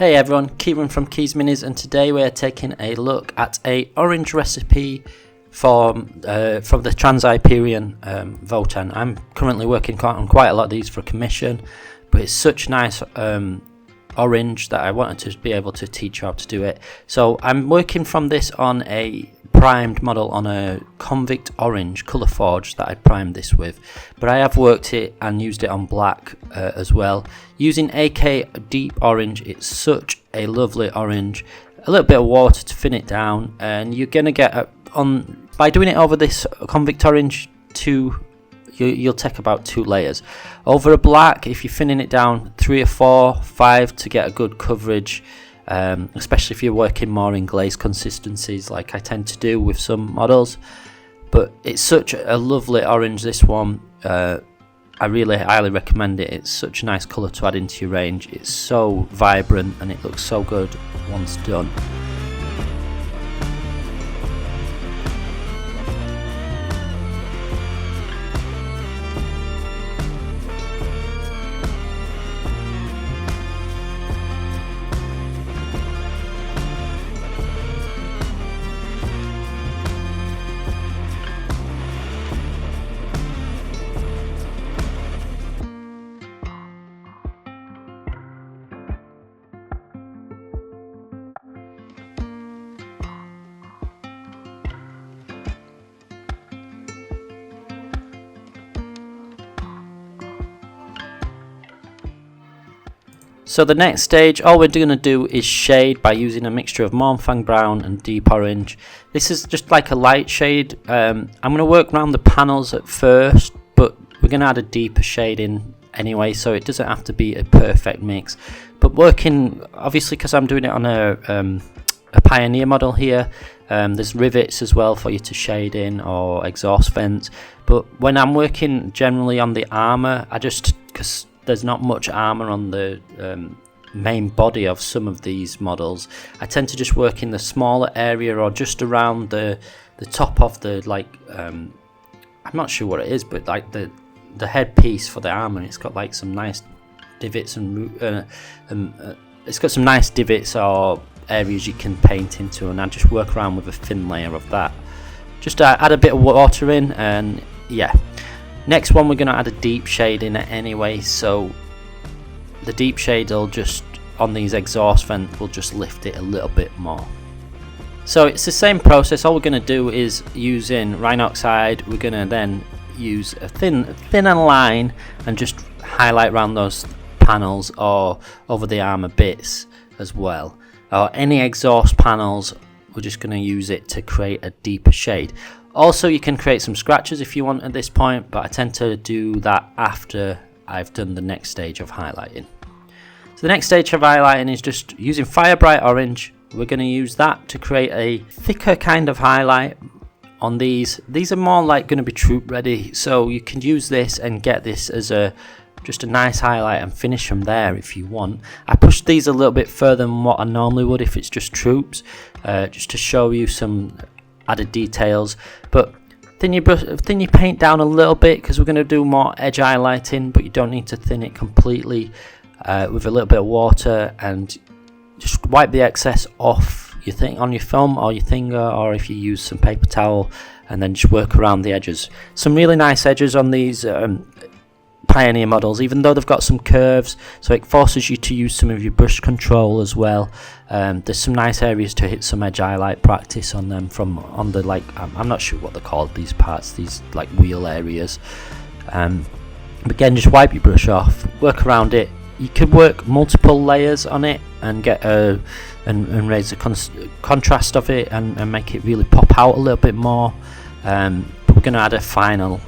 Hey everyone, Kieran from Keys Minis, and today we're taking a look at a orange recipe from the Trans-Hyperian Votan. I'm currently working on quite a lot of these for commission, but it's such nice orange that I wanted to be able to teach you how to do it. So I'm working from this on a primed model on a convict orange colour forge that I primed this with, but I have worked it and used it on black as well using AK deep orange. It's such a lovely orange, a little bit of water to thin it down, and you're gonna get by doing it over this convict orange you'll take about 2 layers. Over a black, if you're thinning it down, 3 or 4, 5 to get a good coverage, especially if you're working more in glaze consistencies like I tend to do with some models. But it's such a lovely orange, this one. I really highly recommend it. It's such a nice colour to add into your range. It's so vibrant and it looks so good once done. So the next stage, all we're going to do is shade by using a mixture of Mournfang brown and deep orange. This is just like a light shade. I'm going to work around the panels at first, but we're going to add a deeper shade in anyway, so it doesn't have to be a perfect mix. But working, obviously, because I'm doing it on a Pioneer model here, there's rivets as well for you to shade in, or exhaust vents. But when I'm working generally on the armour, because there's not much armour on the main body of some of these models, I tend to just work in the smaller area or just around the top of the, I'm not sure what it is, but like the headpiece for the armour. It's got like some nice divots and it's got some nice divots or areas you can paint into, and I just work around with a thin layer of that. Just add a bit of water in, and yeah. Next one, we're going to add a deep shade in it anyway, so the deep shade will just, on these exhaust vents, will just lift it a little bit more. So it's the same process. All we're going to do is, using Rhinoxide, we're going to then use a thinner line and just highlight around those panels or over the armour bits as well. Or any exhaust panels, we're just going to use it to create a deeper shade. Also, you can create some scratches if you want at this point, but I tend to do that after I've done the next stage of highlighting. So the next stage of highlighting is just using Fire Bright Orange. We're going to use that to create a thicker kind of highlight on these. These are more like going to be troop ready, so you can use this and get this as just a nice highlight and finish from there if you want. I pushed these a little bit further than what I normally would if it's just troops, just to show you some added details. But thin your paint down a little bit, because we're going to do more edge highlighting, but you don't need to thin it completely. With a little bit of water, and just wipe the excess off on your film or your finger, or if you use some paper towel, and then just work around the edges. Some really nice edges on these Pioneer models, even though they've got some curves, so it forces you to use some of your brush control as well. There's some nice areas to hit some edge highlight practice on them on the, like, I'm not sure what they're called, these parts, these like wheel areas. Again, just wipe your brush off, work around it. You could work multiple layers on it and get and raise the contrast of it and make it really pop out a little bit more. But we're going to add a final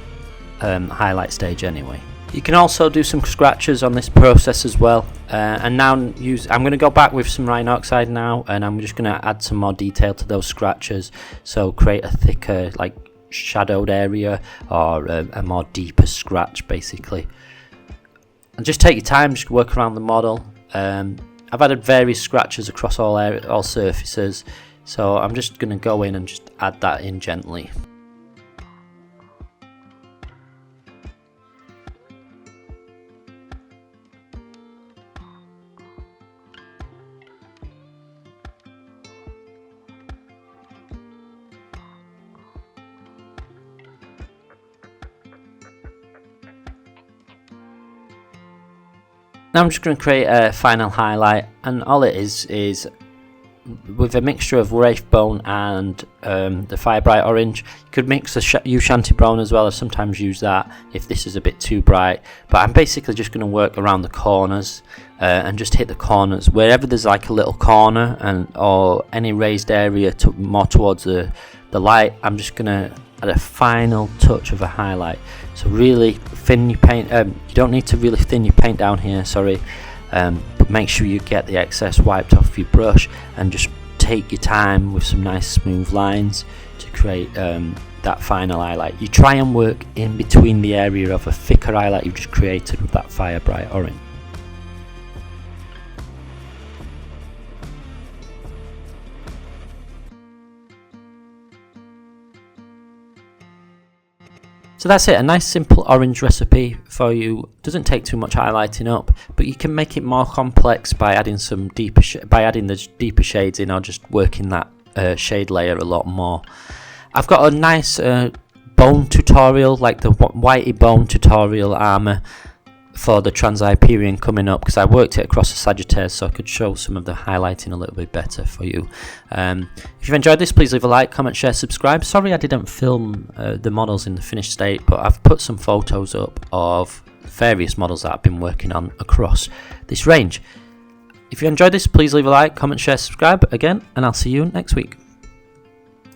highlight stage anyway. You can also do some scratches on this process as well, and now I'm going to go back with some Rhinoxide now, and I'm just going to add some more detail to those scratches, so create a thicker, like, shadowed area, or a more deeper scratch basically. And just take your time, just work around the model. I've added various scratches across all surfaces, so I'm just going to go in and just add that in gently. Now I'm just going to create a final highlight, and all it is with a mixture of Wraith Bone and the Fire Bright Orange. You could mix the Ushanti Brown as well. I sometimes use that if this is a bit too bright, but I'm basically just going to work around the corners and just hit the corners wherever there's like a little corner or any raised area more towards the light. I'm just going to add a final touch of a highlight. So really thin your paint. You don't need to really thin your paint down here, sorry. But make sure you get the excess wiped off your brush and just take your time with some nice smooth lines to create that final highlight. You try and work in between the area of a thicker highlight you've just created with that Fire Bright Orange. So that's it, a nice simple orange recipe for you. Doesn't take too much highlighting up, but you can make it more complex by adding some the deeper shades in, or just working that shade layer a lot more. I've got a nice bone tutorial, like the whitey bone tutorial armor for the Trans-Hyperian coming up, because I worked it across the Sagittarius so I could show some of the highlighting a little bit better for you. If you've enjoyed this, please leave a like, comment, share, subscribe. Sorry I didn't film the models in the finished state, but I've put some photos up of various models that I've been working on across this range. If you enjoyed this, please leave a like, comment, share, subscribe again, and I'll see you next week.